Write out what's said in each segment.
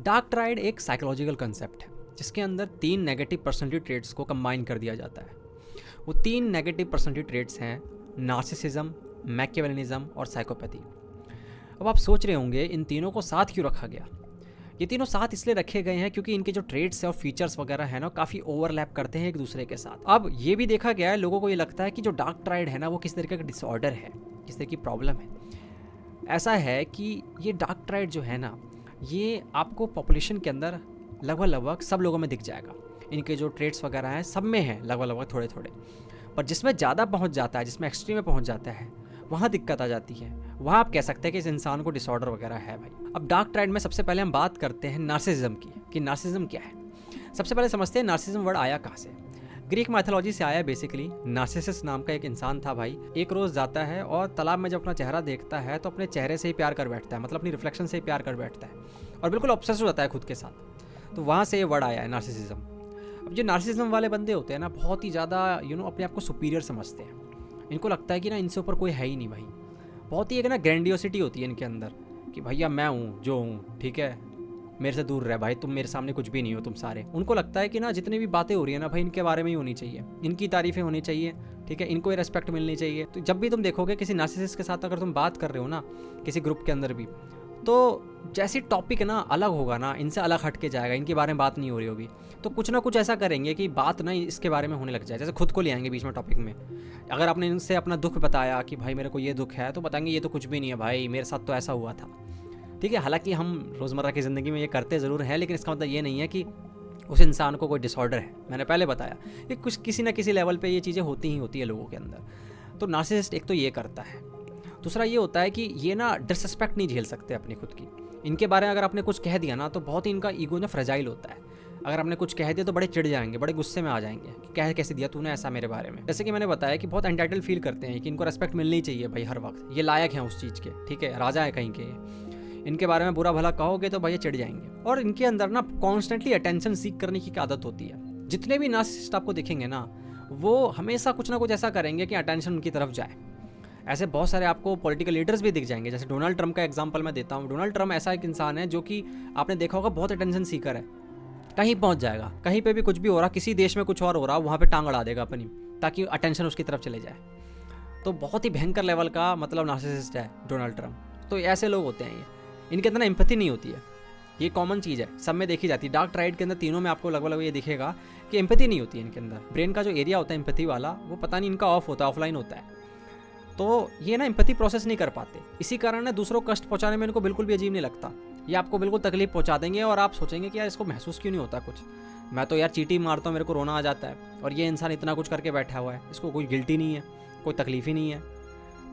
Dark tried एक psychological concept है जिसके अंदर 3 नेगेटिव पर्सनैलिटी ट्रेट्स को कंबाइन कर दिया जाता है। वो 3 नेगेटिव पर्सनैलिटी ट्रेट्स हैं नार्सिसिज्म, मैकियावेलिज्म और साइकोपैथी। अब आप सोच रहे होंगे इन तीनों को साथ क्यों रखा गया। ये तीनों साथ इसलिए रखे गए हैं क्योंकि इनके जो ट्रेट्स है और फीचर्स वगैरह है ना काफ़ी ओवरलैप करते हैं एक दूसरे के साथ। अब ये भी देखा गया है, लोगों को ये लगता है कि जो डार्क ट्राइड है ना वो किस तरीके का डिसऑर्डर है, किस तरह की प्रॉब्लम है। ऐसा है कि ये डार्क ट्राइड जो है ना ये आपको पॉपुलेशन के अंदर लगभग सब लोगों में दिख जाएगा। इनके जो ट्रेट्स वगैरह हैं सब में हैं लगभग थोड़े थोड़े, पर जिसमें ज़्यादा पहुंच जाता है, जिसमें एक्सट्रीम में पहुंच जाता है, वहाँ दिक्कत आ जाती है। वहाँ आप कह सकते हैं कि इस इंसान को डिसऑर्डर वगैरह है भाई। अब डार्क ट्राइड में सबसे पहले हम बात करते हैं नार्सिसिज्म की, कि नार्सिसिज्म क्या है। सबसे पहले समझते हैं नार्सिसिज्म वर्ड आया कहाँ से। ग्रीक माइथोलॉजी से आया बेसिकली। नार्सिसस नाम का एक इंसान था भाई, एक रोज़ जाता है और तालाब में जब अपना चेहरा देखता है तो अपने चेहरे से ही प्यार कर बैठता है, मतलब अपनी रिफ्लेक्शन से ही प्यार कर बैठता है और बिल्कुल ऑब्सेस हो जाता है खुद के साथ। तो वहाँ से ये वर्ड आया है नार्सिसिज्म। अब जो नार्सिसिज्म वाले बंदे होते हैं ना बहुत ही ज़्यादा अपने आप को सुपीरियर समझते हैं। इनको लगता है कि ना इनसे ऊपर कोई है ही नहीं भाई। बहुत ही एक ना ग्रैंडियोसिटी होती है इनके अंदर कि भैया मैं हूँ जो हूँ, ठीक है, मेरे से दूर रह भाई, तुम मेरे सामने कुछ भी नहीं हो तुम सारे। उनको लगता है कि ना जितनी भी बातें हो रही है ना भाई इनके बारे में ही होनी चाहिए, इनकी तारीफें होनी चाहिए, ठीक है, इनको ये रेस्पेक्ट मिलनी चाहिए। तो जब भी तुम देखोगे किसी नार्सिसिस्ट के साथ अगर तुम बात कर रहे हो ना किसी ग्रुप के अंदर भी, तो जैसी टॉपिक ना अलग होगा ना, इनसे अलग हट के जाएगा, इनके बारे में बात नहीं हो रही होगी, तो कुछ ना कुछ ऐसा करेंगे कि बात ना इसके बारे में होने लग जाए। जैसे खुद को ले आएंगे बीच में टॉपिक में। अगर आपने इनसे अपना दुख बताया कि भाई मेरे को ये दुख है, तो बताएंगे ये तो कुछ भी नहीं है भाई, मेरे साथ तो ऐसा हुआ था, ठीक है। हालांकि हम रोज़मर्रा की ज़िंदगी में ये करते ज़रूर हैं, लेकिन इसका मतलब ये नहीं है कि उस इंसान को कोई डिसऑर्डर है। मैंने पहले बताया कि कुछ किसी ना किसी लेवल पे ये चीज़ें होती ही होती है लोगों के अंदर। तो नार्सिसिस्ट एक तो ये करता है। दूसरा ये होता है कि ये ना डिसरिस्पेक्ट नहीं झेल सकते अपनी खुद की। इनके बारे में अगर आपने कुछ कह दिया ना तो बहुत ही इनका ईगो ना फ्रेजाइल होता है। अगर आपने कुछ कह दिया तो बड़े चिढ़ जाएंगे, बड़े गुस्से में आ जाएंगे कि कह कैसे दिया तूने ऐसा मेरे बारे में। जैसे कि मैंने बताया कि बहुत एंटाइटल फील करते हैं कि इनको रेस्पेक्ट मिलनी चाहिए भाई हर वक्त, ये लायक हैं उस चीज़ के, ठीक है, राजा है कहीं के। इनके बारे में बुरा भला कहोगे तो भैया चिढ़ जाएंगे। और इनके अंदर ना कॉन्स्टेंटली अटेंशन सीख करने की आदत होती है। जितने भी नार्सिसिस्ट आपको दिखेंगे ना वो हमेशा कुछ ना कुछ ऐसा करेंगे कि अटेंशन उनकी तरफ जाए। ऐसे बहुत सारे आपको पॉलिटिकल लीडर्स भी दिख जाएंगे। जैसे डोनाल्ड ट्रंप का एग्जांपल मैं देता हूँ। डोनाल्ड ट्रंप ऐसा एक इंसान है जो कि आपने देखा होगा बहुत अटेंशन सीकर है। कहीं पहुँच जाएगा, कहीं पे भी कुछ भी हो रहा, किसी देश में कुछ और हो रहा, वहाँ पे टांग अड़ा देगा अपनी, ताकि अटेंशन उसकी तरफ चले जाए। तो बहुत ही भयंकर लेवल का मतलब नार्सिसिस्ट है डोनाल्ड ट्रंप। तो ऐसे लोग होते हैं ये, इनके अंदर ना एम्पैथी नहीं होती है। ये कॉमन चीज़ है, सब में देखी जाती है। डार्क ट्राइड के अंदर तीनों में आपको लगभग ये दिखेगा कि एम्पैथी नहीं होती है इनके अंदर। ब्रेन का जो एरिया होता है एम्पैथी वाला, वो पता नहीं इनका ऑफ होता है, ऑफलाइन होता है। तो ये ना एम्पैथी प्रोसेस नहीं कर पाते। इसी कारण ना दूसरों को कष्ट पहुंचाने में इनको बिल्कुल भी अजीब नहीं लगता। ये आपको बिल्कुल तकलीफ पहुंचा देंगे और आप सोचेंगे कि यार इसको महसूस क्यों नहीं होता कुछ। मैं तो यार चींटी मारता हूँ, मेरे को रोना आ जाता है, और ये इंसान इतना कुछ करके बैठा हुआ है, इसको कोई गिल्टी नहीं है, कोई तकलीफ ही नहीं है।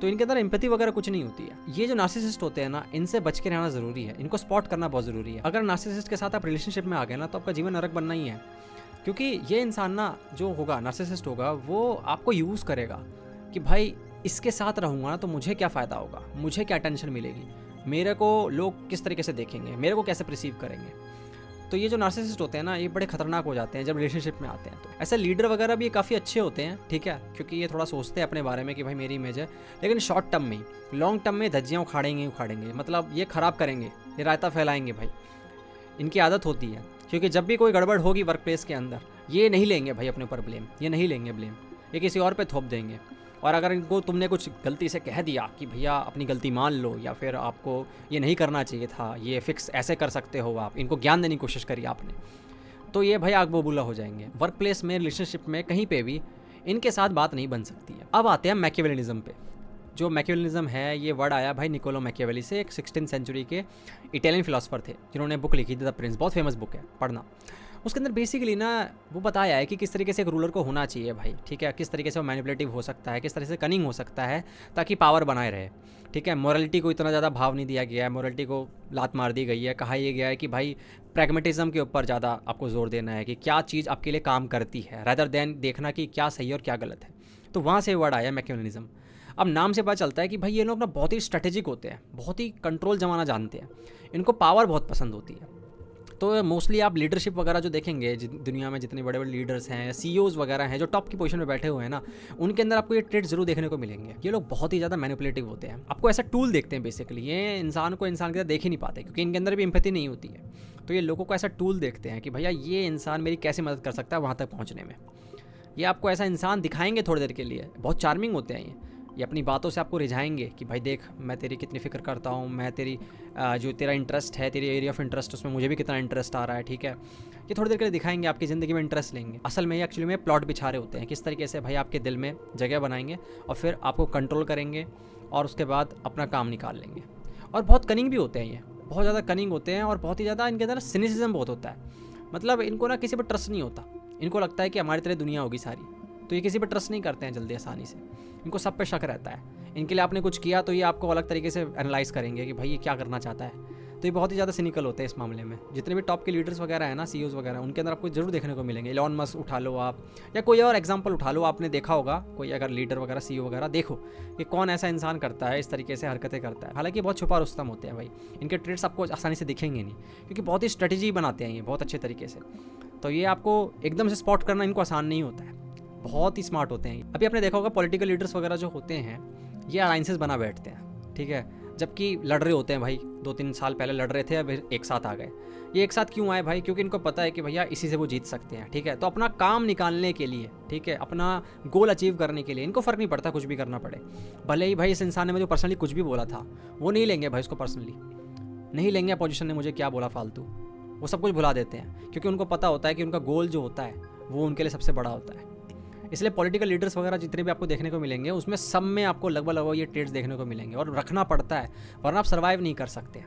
तो इनके अंदर एम्पैथी वगैरह कुछ नहीं होती है। ये जो नार्सिसिस्ट होते हैं ना इनसे बच के रहना ज़रूरी है, इनको स्पॉट करना बहुत ज़रूरी है। अगर नार्सिसिस्ट के साथ आप रिलेशनशिप में आ गए ना तो आपका जीवन नरक बनना ही है। क्योंकि ये इंसान ना जो होगा, नार्सिसिस्ट होगा, वो आपको यूज़ करेगा कि भाई इसके साथ रहूँगा ना तो मुझे क्या फ़ायदा होगा, मुझे क्या टेंशन मिलेगी, मेरे को लोग किस तरीके से देखेंगे, मेरे को कैसे रिसीव करेंगे। तो ये जो नार्सिसिस्ट होते हैं ना ये बड़े खतरनाक हो जाते हैं जब रिलेशनशिप में आते हैं। तो ऐसे लीडर वगैरह भी काफ़ी अच्छे होते हैं, ठीक है, क्योंकि ये थोड़ा सोचते हैं अपने बारे में कि भाई मेरी इमेज है, लेकिन शॉर्ट टर्म में, लॉन्ग टर्म में धज्जियाँ उखाड़ेंगे, मतलब ये ख़राब करेंगे, ये रायता फैलाएंगे भाई। इनकी आदत होती है, क्योंकि जब भी कोई गड़बड़ होगी वर्क प्लेस के अंदर ये नहीं लेंगे भाई अपने ऊपर ब्लेम, ये नहीं लेंगे ब्लेम, ये किसी और पे थोप देंगे। और अगर इनको तुमने कुछ गलती से कह दिया कि भैया अपनी गलती मान लो, या फिर आपको ये नहीं करना चाहिए था, ये फिक्स ऐसे कर सकते हो आप, इनको ज्ञान देने की कोशिश करी आपने, तो ये भाई आग बबूला हो जाएंगे। वर्क प्लेस में, रिलेशनशिप में, कहीं पे भी इनके साथ बात नहीं बन सकती है। अब आते हैं मैकियावेलिज्म पे। जो मैकियावेलिज्म है ये वर्ड आया भाई निकोलो मैकियावेली से, एक 16th सेंचुरी के इटालियन फिलोसोफर थे जिन्होंने बुक लिखी थी द प्रिंस, बहुत फेमस बुक है, पढ़ना। उसके अंदर बेसिकली ना वो बताया है कि किस तरीके से एक रूलर को होना चाहिए भाई, ठीक है, किस तरीके से वो मैनिपुलेटिव हो सकता है, किस तरह से कनिंग हो सकता है ताकि पावर बनाए रहे, ठीक है। मोरालिटी को इतना ज़्यादा भाव नहीं दिया गया है, मोरालिटी को लात मार दी गई है। कहा यह गया है कि भाई प्रैग्मेटिज्म के ऊपर ज़्यादा आपको जोर देना है कि क्या चीज़ आपके लिए काम करती है, रादर देन देखना कि क्या सही और क्या गलत है। तो वहाँ से वर्ड आया मैकियावेलिज्म। अब नाम से पता चलता है कि भाई ये लोग ना बहुत ही स्ट्रेटेजिक होते हैं, बहुत ही कंट्रोल जमाना जानते हैं, इनको पावर बहुत पसंद होती है। तो मोस्टली आप लीडरशिप वगैरह जो देखेंगे दुनिया में जितने बड़े बड़े लीडर्स हैं, सीईओज वगैरह हैं जो टॉप की पोजीशन में बैठे हुए हैं ना, उनके अंदर आपको ये ट्रेड जरूर देखने को मिलेंगे। ये लोग बहुत ही ज़्यादा मैनिपुलेटिव होते हैं, आपको ऐसा टूल देखते हैं बेसिकली, ये इंसान को इंसान की तरह देख ही नहीं पाते क्योंकि इनके अंदर भी एम्पैथी नहीं होती है। तो ये लोगों को ऐसा टूल देखते हैं कि भैया ये इंसान मेरी कैसे मदद कर सकता है वहाँ तक पहुँचने में। ये आपको ऐसा इंसान दिखाएंगे थोड़ी देर के लिए, बहुत चार्मिंग होते हैं ये अपनी बातों से आपको रिझाएंगे कि भाई देख मैं तेरी कितनी फ़िक्र करता हूँ, मैं तेरी जो तेरा इंटरेस्ट है, तेरी एरिया ऑफ इंटरेस्ट, उसमें मुझे भी कितना इंटरेस्ट आ रहा है, ठीक है। ये थोड़ी देर के लिए दिखाएंगे, आपकी ज़िंदगी में इंटरेस्ट लेंगे। असल में ये एक्चुअली में प्लॉट बिछा रहे होते हैं, किस तरीके से भाई आपके दिल में जगह बनाएंगे और फिर आपको कंट्रोल करेंगे और उसके बाद अपना काम निकाल लेंगे। और बहुत कनिंग भी होते हैं ये, बहुत ज़्यादा कनिंग होते हैं और बहुत ही ज़्यादा इनके अंदर सिनिसिज्म बहुत होता है। मतलब इनको ना किसी पर ट्रस्ट नहीं होता, इनको लगता है कि हमारी तरह दुनिया होगी सारी, तो ये किसी पर ट्रस्ट नहीं करते हैं जल्दी आसानी से, इनको सब पे शक रहता है। इनके लिए आपने कुछ किया तो ये आपको अलग तरीके से एनालाइज़ करेंगे कि भाई ये क्या करना चाहता है। तो ये बहुत ही ज़्यादा सिनिकल होते हैं इस मामले में। जितने भी टॉप के लीडर्स वगैरह हैं ना, सीईओज़ वगैरह, उनके अंदर आपको जरूर देखने को मिलेंगे। एलॉन मस्क उठा लो आप, या कोई और एग्जांपल उठा लो, आपने देखा होगा कोई अगर लीडर वगैरह सीईओ वगैरह, देखो कि कौन ऐसा इंसान करता है, इस तरीके से हरकतें करता है। हालांकि बहुत छुपा रुस्तम होते हैं भाई, इनके ट्रेड्स आपको आसानी से दिखेंगे नहीं, क्योंकि बहुत ही स्ट्रेटेजी बनाते हैं ये बहुत अच्छे तरीके से। तो ये आपको एकदम से स्पॉट करना इनको आसान नहीं होता है, बहुत ही स्मार्ट होते हैं। अभी आपने देखा होगा पॉलिटिकल लीडर्स वगैरह जो होते हैं ये अलाइंसेस बना बैठते हैं, ठीक है, जबकि लड़ रहे होते हैं भाई, 2-3 साल पहले लड़ रहे थे, अब एक साथ आ गए। ये एक साथ क्यों आए भाई? क्योंकि इनको पता है कि भैया इसी से वो जीत सकते हैं, ठीक है। तो अपना काम निकालने के लिए, ठीक है, अपना गोल अचीव करने के लिए इनको फ़र्क नहीं पड़ता कुछ भी करना पड़े। भले ही भाई इस इंसान ने मुझे पर्सनली कुछ भी बोला था, वो नहीं लेंगे भाई, उसको पर्सनली नहीं लेंगे। अपोजिशन ने मुझे क्या बोला फालतू, वो सब कुछ भुला देते हैं, क्योंकि उनको पता होता है कि उनका गोल जो होता है वो उनके लिए सबसे बड़ा होता है। इसलिए पॉलिटिकल लीडर्स वगैरह जितने भी आपको देखने को मिलेंगे, उसमें सब में आपको लगभग ये ट्रेड्स देखने को मिलेंगे, और रखना पड़ता है, वरना आप सर्वाइव नहीं कर सकते।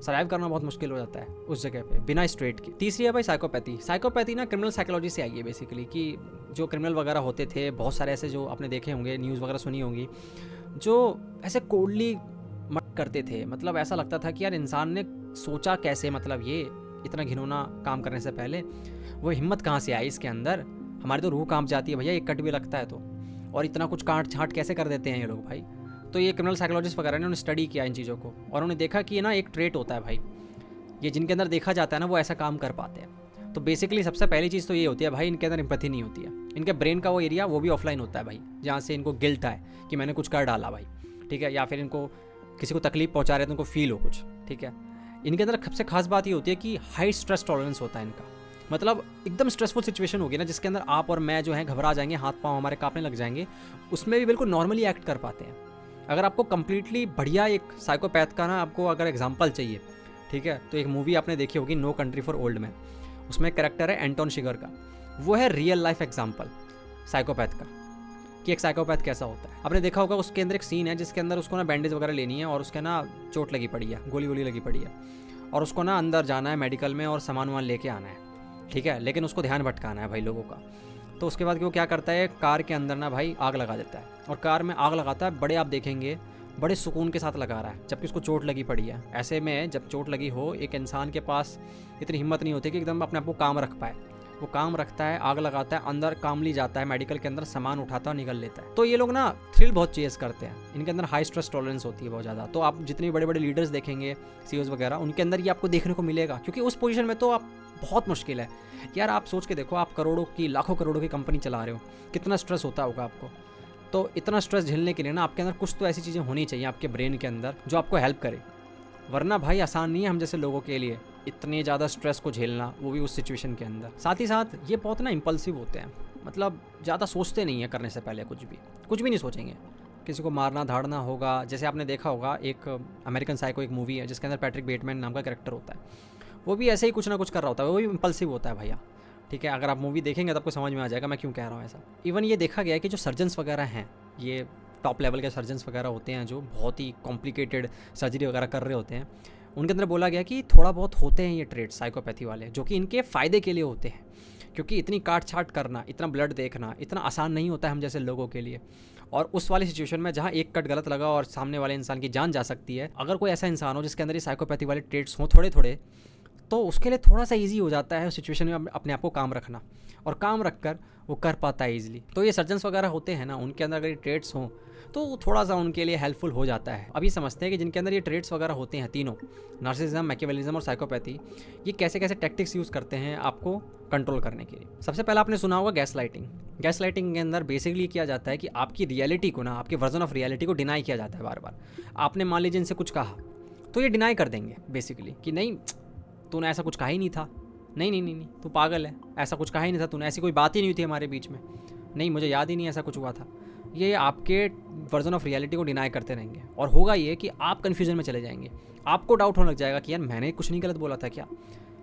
सर्वाइव करना बहुत मुश्किल हो जाता है उस जगह पे बिना स्ट्रेट के। तीसरी है भाई साइकोपैथी। साइकोपैथी ना क्रिमिनल साइकोलॉजी से आई है बेसिकली, कि जो क्रिमिनल वगैरह होते थे, बहुत सारे ऐसे जो आपने देखे होंगे, न्यूज़ वगैरह सुनी होंगी, जो ऐसे कोल्डली मर्डर करते थे। मतलब ऐसा लगता था कि यार इंसान ने सोचा कैसे, मतलब ये इतना घिनौना काम करने से पहले वो हिम्मत कहाँ से आई इसके अंदर। हमारी तो रूह कांप जाती है भैया, एक कट भी लगता है तो, और इतना कुछ काट छाँट कैसे कर देते हैं ये लोग भाई। तो ये क्रिमिनल साइकोलॉजिस्ट वगैरह ने उन्होंने स्टडी किया इन चीज़ों को, और उन्होंने देखा कि ये ना एक ट्रेट होता है भाई, ये जिनके अंदर देखा जाता है ना वो ऐसा काम कर पाते हैं। तो बेसिकली सबसे पहली चीज़ तो ये होती है भाई, इनके अंदर एम्पैथी नहीं होती है। इनके ब्रेन का वो एरिया वो भी ऑफलाइन होता है भाई, जहाँ से इनको गिल्ट है कि मैंने कुछ कर डाला भाई, ठीक है, या फिर इनको किसी को तकलीफ पहुँचा रहे तो उनको फील हो कुछ, ठीक है। इनके अंदर सबसे खास बात ये होती है कि हाई स्ट्रेस टॉलरेंस होता है इनका। मतलब एकदम स्ट्रेसफुल सिचुएशन होगी ना, जिसके अंदर आप और मैं जो है घबरा जाएंगे, हाथ पांव हमारे कांपने लग जाएंगे, उसमें भी बिल्कुल नॉर्मली एक्ट कर पाते हैं। अगर आपको कंप्लीटली बढ़िया एक साइकोपैथ का ना आपको अगर एग्जांपल चाहिए, ठीक है, तो एक मूवी आपने देखी होगी no country for old man, उसमें कैरेक्टर है एंटोन शिगर का, वो है रियल लाइफ एग्जाम्पल साइकोपैथ का, कि एक साइकोपैथ कैसा होता है। आपने देखा होगा उसके अंदर एक सीन है जिसके अंदर उसको ना बैंडेज वगैरह लेनी है, और उसके ना चोट लगी पड़ी है, गोली वोली लगी पड़ी है, और उसको ना अंदर जाना है मेडिकल में और सामान वामान लेके आना है, ठीक है, लेकिन उसको ध्यान भटकाना है भाई लोगों का। तो उसके बाद वो क्या करता है, कार के अंदर ना भाई आग लगा देता है, और कार में आग लगाता है, बड़े आप देखेंगे बड़े सुकून के साथ लगा रहा है, जबकि उसको चोट लगी पड़ी है। ऐसे में जब चोट लगी हो, एक इंसान के पास इतनी हिम्मत नहीं होती कि एकदम अपने आप को काम रख पाए। वो काम रखता है, आग लगाता है, अंदर कामली जाता है, मेडिकल के अंदर सामान उठाता है और निकल लेता है। तो ये लोग ना थ्रिल बहुत चेस करते हैं, इनके अंदर हाई स्ट्रेस टॉलरेंस होती है बहुत ज़्यादा। तो आप जितने बड़े बड़े लीडर्स देखेंगे, सीईओज़ वगैरह, उनके अंदर ये आपको देखने को मिलेगा, क्योंकि उस पोजीशन में तो आप बहुत मुश्किल है यार। आप सोच के देखो, आप करोड़ों की, लाखों करोड़ों की कंपनी चला रहे हो, कितना स्ट्रेस होता होगा आपको। तो इतना स्ट्रेस झेलने के लिए ना आपके अंदर कुछ तो ऐसी चीज़ें होनी चाहिए आपके ब्रेन के अंदर जो आपको हेल्प करे, वरना भाई आसान नहीं है हम जैसे लोगों के लिए इतने ज़्यादा स्ट्रेस को झेलना, वो भी उस सिचुएशन के अंदर। साथ ही साथ ये बहुत ना इम्पल्सिव होते हैं, मतलब ज़्यादा सोचते नहीं है करने से पहले, कुछ भी नहीं सोचेंगे। किसी को मारना धाड़ना होगा, जैसे आपने देखा होगा एक अमेरिकन साइको एक मूवी है जिसके अंदर पैट्रिक बेटमैन नाम का कैरेक्टर होता है, वो भी ऐसे ही कुछ ना कुछ कर रहा होता है, वो भी इम्पल्सिव होता है भैया, ठीक है। अगर आप मूवी देखेंगे तो आपको समझ में आ जाएगा मैं क्यों कह रहा हूँ ऐसा। इवन ये देखा गया है कि जो सर्जन्स वगैरह हैं, ये टॉप लेवल के सर्जन्स वगैरह होते हैं जो बहुत ही कॉम्प्लिकेटेड सर्जरी वगैरह कर रहे होते हैं, उनके अंदर बोला गया कि थोड़ा बहुत होते हैं ये ट्रेड साइकोपैथी वाले, जो कि इनके फ़ायदे के लिए होते हैं, क्योंकि इतनी काट छाट करना, इतना ब्लड देखना इतना आसान नहीं होता है हम जैसे लोगों के लिए। और उस वाली सिचुएशन में जहाँ एक कट गलत लगा और सामने वाले इंसान की जान जा सकती है, अगर कोई ऐसा इंसान हो जिसके अंदर ये साइकोपैथी वाले ट्रेड्स हों थोड़े थोड़े, तो उसके लिए थोड़ा सा ईजी हो जाता है उस सिचुएशन में अपने आप को काम रखना, और काम रख कर वो कर पाता है ईजिली। तो ये सर्जन्स वगैरह होते हैं ना, उनके अंदर अगर ये ट्रेड्स हों तो थोड़ा सा उनके लिए हेल्पफुल हो जाता है। अभी समझते हैं कि जिनके अंदर ये ट्रेड्स वगैरह होते हैं तीनों, नार्सिसिज्म, मैकियावेलिज्म और साइकोपैथी, ये कैसे कैसे टैक्टिक्स यूज़ करते हैं आपको कंट्रोल करने के लिए। सबसे पहला आपने सुना होगा गैस लाइटिंग। गैस लाइटिंग के अंदर बेसिकली किया जाता है कि आपकी रियलिटी को ना, आपके वर्जन ऑफ रियलिटी को डिनाई किया जाता है बार बार। आपने मान लीजिए इनसे कुछ कहा तो ये डिनाई कर देंगे बेसिकली कि नहीं तूने ऐसा कुछ कहा ही नहीं था, नहीं नहीं नहीं नहीं तू पागल है, ऐसा कुछ कहा ही नहीं था तूने, ऐसी कोई बात ही नहीं हुई थी हमारे बीच में, नहीं मुझे याद ही नहीं ऐसा कुछ हुआ था। ये आपके वर्जन ऑफ रियलिटी को डिनाई करते रहेंगे और होगा ये कि आप कन्फ्यूजन में चले जाएंगे, आपको डाउट होने लग जाएगा कि यार मैंने कुछ नहीं गलत बोला था क्या।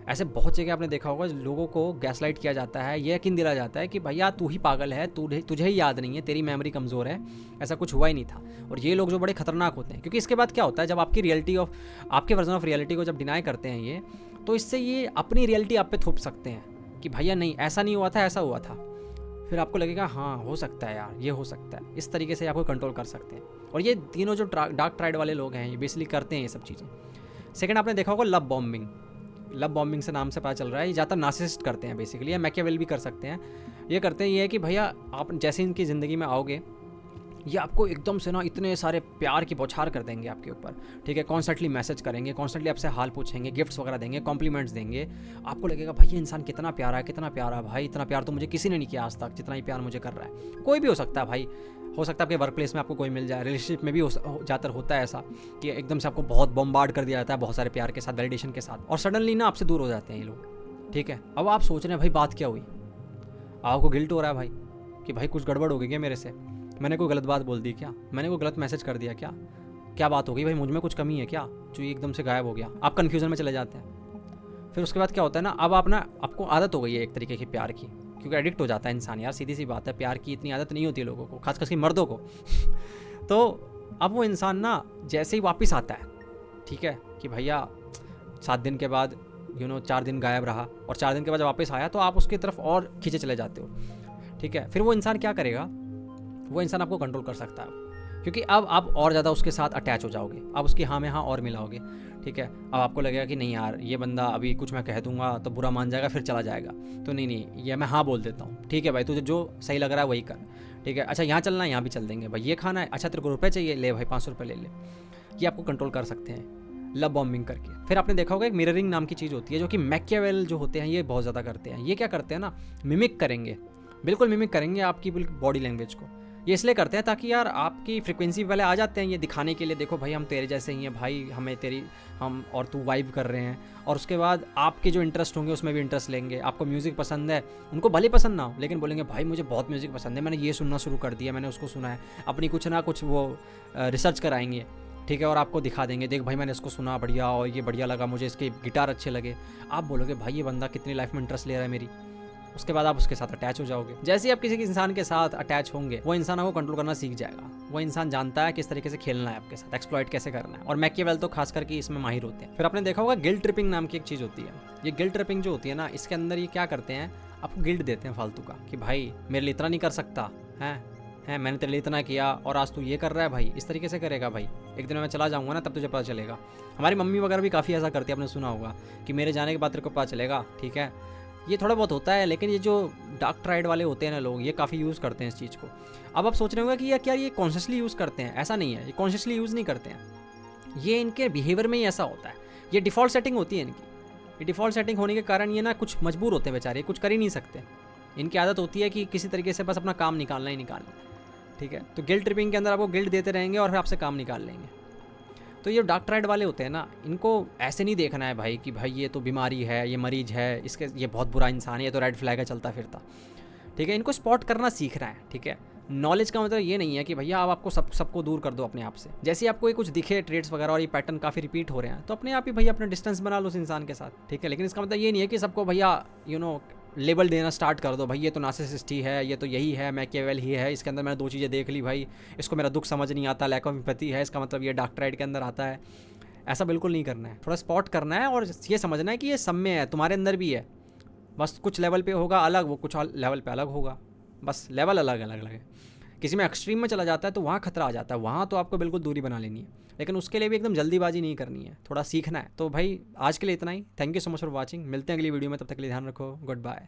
ऐसे बहुत जगह आपने देखा होगा लोगों को गैसलाइट किया जाता है, ये यकीन दिलाया जाता है कि भैया तू ही पागल है, तुझे ही याद नहीं है, तेरी मेमोरी कमज़ोर है, ऐसा कुछ हुआ ही नहीं था। और ये लोग जो बड़े खतरनाक होते हैं, क्योंकि इसके बाद क्या होता है जब आपके वर्जन ऑफ रियलिटी को जब डिनाई करते हैं ये, तो इससे ये अपनी रियलिटी आप पे थोप सकते हैं कि भैया नहीं ऐसा नहीं हुआ था, ऐसा हुआ था। फिर आपको लगेगा हाँ हो सकता है यार, ये हो सकता है, इस तरीके से आपको कंट्रोल कर सकते हैं। और ये तीनों जो डार्क ट्राइड वाले लोग हैं ये बेसिकली करते हैं ये सब चीज़ें। सेकंड आपने देखा होगा लव बॉम्बिंग से नाम से पता चल रहा है, ये ज़्यादातर नार्सिसिस्ट करते हैं बेसिकली, या मैकियावेली भी कर सकते हैं। ये करते हैं ये है कि भैया आप जैसे इनकी ज़िंदगी में आओगे ये आपको एकदम से ना इतने सारे प्यार की बौछार कर देंगे आपके ऊपर, ठीक है, कॉन्स्टेंटली मैसेज करेंगे, कॉन्स्टेंटली आपसे हाल पूछेंगे, गिफ्ट्स वगैरह देंगे, कॉम्प्लीमेंट्स देंगे। आपको लगेगा भाई ये इंसान कितना प्यारा है, कितना प्यारा भाई, इतना प्यार तो मुझे किसी ने नहीं किया आज तक जितना ही प्यार मुझे कर रहा है। कोई भी हो सकता है भाई, हो सकता है आपके वर्क प्लेस में आपको कोई मिल जाए, रिलेशनशिप में भी ज़्यादातर होता है ऐसा कि एकदम से आपको बहुत बॉम्बार्ड कर दिया जाता है बहुत सारे प्यार के साथ, वैलिडेशन के साथ, और सडनली ना आपसे दूर हो जाते हैं ये लोग, ठीक है। अब आप सोच रहे हैं भाई बात क्या हुई, आपको गिल्ट हो रहा है भाई कि भाई कुछ गड़बड़ हो गई क्या मेरे से, मैंने कोई गलत बात बोल दी क्या, मैंने कोई गलत मैसेज कर दिया क्या, क्या बात हो गई भाई, मुझ में कुछ कमी है क्या जो ये एकदम से गायब हो गया। आप कन्फ्यूजन में चले जाते हैं। फिर उसके बाद क्या होता है ना, अब आपको आदत हो गई है एक तरीके की प्यार की, क्योंकि एडिक्ट हो जाता है इंसान यार, सीधी सी बात है, प्यार की इतनी आदत नहीं होती है लोगों को, खासकर के मर्दों को। तो अब वो इंसान ना जैसे ही वापस आता है, ठीक है, कि भैया 7 दिन के बाद 4 दिन गायब रहा, और 4 दिन के बाद जब वापस आया तो आप उसकी तरफ और खींचे चले जाते हो, ठीक है। फिर वो इंसान क्या करेगा, वो इंसान आपको कंट्रोल कर सकता है, क्योंकि अब आप और ज़्यादा उसके साथ अटैच हो जाओगे, आप उसकी हाँ में हाँ और मिलाओगे, ठीक है। अब आपको लगेगा कि नहीं यार ये बंदा अभी कुछ मैं कह दूंगा तो बुरा मान जाएगा, फिर चला जाएगा, तो नहीं ये मैं हाँ बोल देता हूँ, ठीक है भाई तुझे जो सही लग रहा है वही कर, ठीक है। अच्छा यहाँ चलना है यहाँ भी चल देंगे भाई, ये खाना है, अच्छा तेरे को रुपये चाहिए, ले भाई 500 रुपये ले ले। ये आपको कंट्रोल कर सकते हैं लव बॉम्बिंग करके। फिर आपने देखा होगा एक मिररिंग नाम की चीज़ होती है जो कि मैकियावेल जो होते हैं ये बहुत ज़्यादा करते हैं। ये क्या करते हैं ना, मिमिक करेंगे, बिल्कुल मिमिक करेंगे आपकी बॉडी लैंग्वेज को। ये इसलिए करते हैं ताकि यार आपकी फ्रिक्वेंसी पहले आ जाते हैं ये दिखाने के लिए, देखो भाई हम तेरे जैसे ही हैं भाई, हम और तू वाइब कर रहे हैं, और उसके बाद आपके जो इंटरेस्ट होंगे उसमें भी इंटरेस्ट लेंगे। आपको म्यूज़िक पसंद है, उनको भले पसंद ना हो लेकिन बोलेंगे भाई मुझे बहुत म्यूज़िक पसंद है, मैंने ये सुनना शुरू कर दिया, मैंने उसको सुना है, अपनी कुछ ना कुछ वो रिसर्च कराएंगे, ठीक है, और आपको दिखा देंगे, देख भाई मैंने इसको सुना बढ़िया, और ये बढ़िया लगा मुझे, इसके गिटार अच्छे लगे। आप बोलोगे भाई ये बंदा कितनी लाइफ में इंटरेस्ट ले रहा है मेरी, उसके बाद आप उसके साथ अटैच हो जाओगे। जैसे ही आप किसी इंसान के साथ अटैच होंगे वो इंसान आपको कंट्रोल करना सीख जाएगा, वो इंसान जानता है किस तरीके से खेलना है आपके साथ, एक्सप्लॉइट कैसे करना है, और मैकियावेल तो खास करके इसमें माहिर होते हैं। फिर आपने देखा होगा गिल्ट ट्रिपिंग नाम की एक चीज़ होती है। ये गिल्ट ट्रिपिंग जो होती है ना, इसके अंदर ये क्या करते हैं, आपको गिल्ट देते हैं फालतू का कि भाई मेरे लिए इतना नहीं कर सकता है, मैंने तेरे लिए इतना किया और आज तू ये कर रहा है भाई, इस तरीके से करेगा भाई, एक दिन मैं चला जाऊँगा ना तब तुझे पता चलेगा। हमारी मम्मी वगैरह भी काफ़ी ऐसा करती है, आपने सुना होगा कि मेरे जाने के बाद तेरे को पता चलेगा, ठीक है। ये थोड़ा बहुत होता है, लेकिन ये जो डार्क ट्राइड वाले होते हैं ना लोग, ये काफ़ी यूज़ करते हैं इस चीज़ को। अब आप सोच रहे होंगे कि यार क्या ये कॉन्शियसली यूज़ करते हैं, ऐसा नहीं है, ये कॉन्शियसली यूज़ नहीं करते हैं, ये इनके बिहेवियर में ही ऐसा होता है, ये डिफ़ॉल्ट सेटिंग होती है इनकी। ये डिफ़ॉल्ट सेटिंग होने के कारण ये ना कुछ मजबूर होते हैं बेचारे, कुछ कर ही नहीं सकते, इनकी आदत होती है कि किसी तरीके से बस अपना काम निकालना ही निकालना, ठीक है। तो गिल्ट ट्रिपिंग के अंदर आपको गिल्ट देते रहेंगे और फिर आपसे काम निकाल लेंगे। तो ये डार्क ट्राइड वाले होते हैं ना, इनको ऐसे नहीं देखना है भाई कि भाई ये तो बीमारी है, ये मरीज है, इसके ये बहुत बुरा इंसान है, ये तो रेड फ्लैग है चलता फिरता, ठीक है। इनको स्पॉट करना सीखना है, ठीक है। नॉलेज का मतलब ये नहीं है कि भैया आप आपको सबको दूर कर दो अपने आप से। जैसे आपको ये कुछ दिखे ट्रेड्स वगैरह और ये पैटर्न काफ़ी रिपीट हो रहे हैं तो अपने आप ही भैया अपना डिस्टेंस बना लो उस इंसान के साथ, ठीक है। लेकिन इसका मतलब ये नहीं है कि सबको भैया लेबल देना स्टार्ट कर दो, भाई ये तो नार्सिसिस्ट ही है, ये तो यही है, मैकियावेल ही है, इसके अंदर मैंने 2 चीज़ें देख ली भाई, इसको मेरा दुख समझ नहीं आता, लैक ऑफ एम्पैथी है, इसका मतलब ये डार्क ट्राइड के अंदर आता है। ऐसा बिल्कुल नहीं करना है, थोड़ा स्पॉट करना है और ये समझना है कि ये सब में है, तुम्हारे अंदर भी है, बस कुछ लेवल पे होगा अलग, वो कुछ लेवल पे अलग होगा, बस लेवल अलग अलग अलग है। किसी में एक्सट्रीम में चला जाता है तो वहाँ खतरा आ जाता है, वहाँ तो आपको बिल्कुल दूरी बना लेनी है, लेकिन उसके लिए भी एकदम जल्दीबाजी नहीं करनी है, थोड़ा सीखना है। तो भाई आज के लिए इतना ही, thank you so much for watching, मिलते हैं अगली वीडियो में, तब तक के लिए ध्यान रखो, गुड बाय।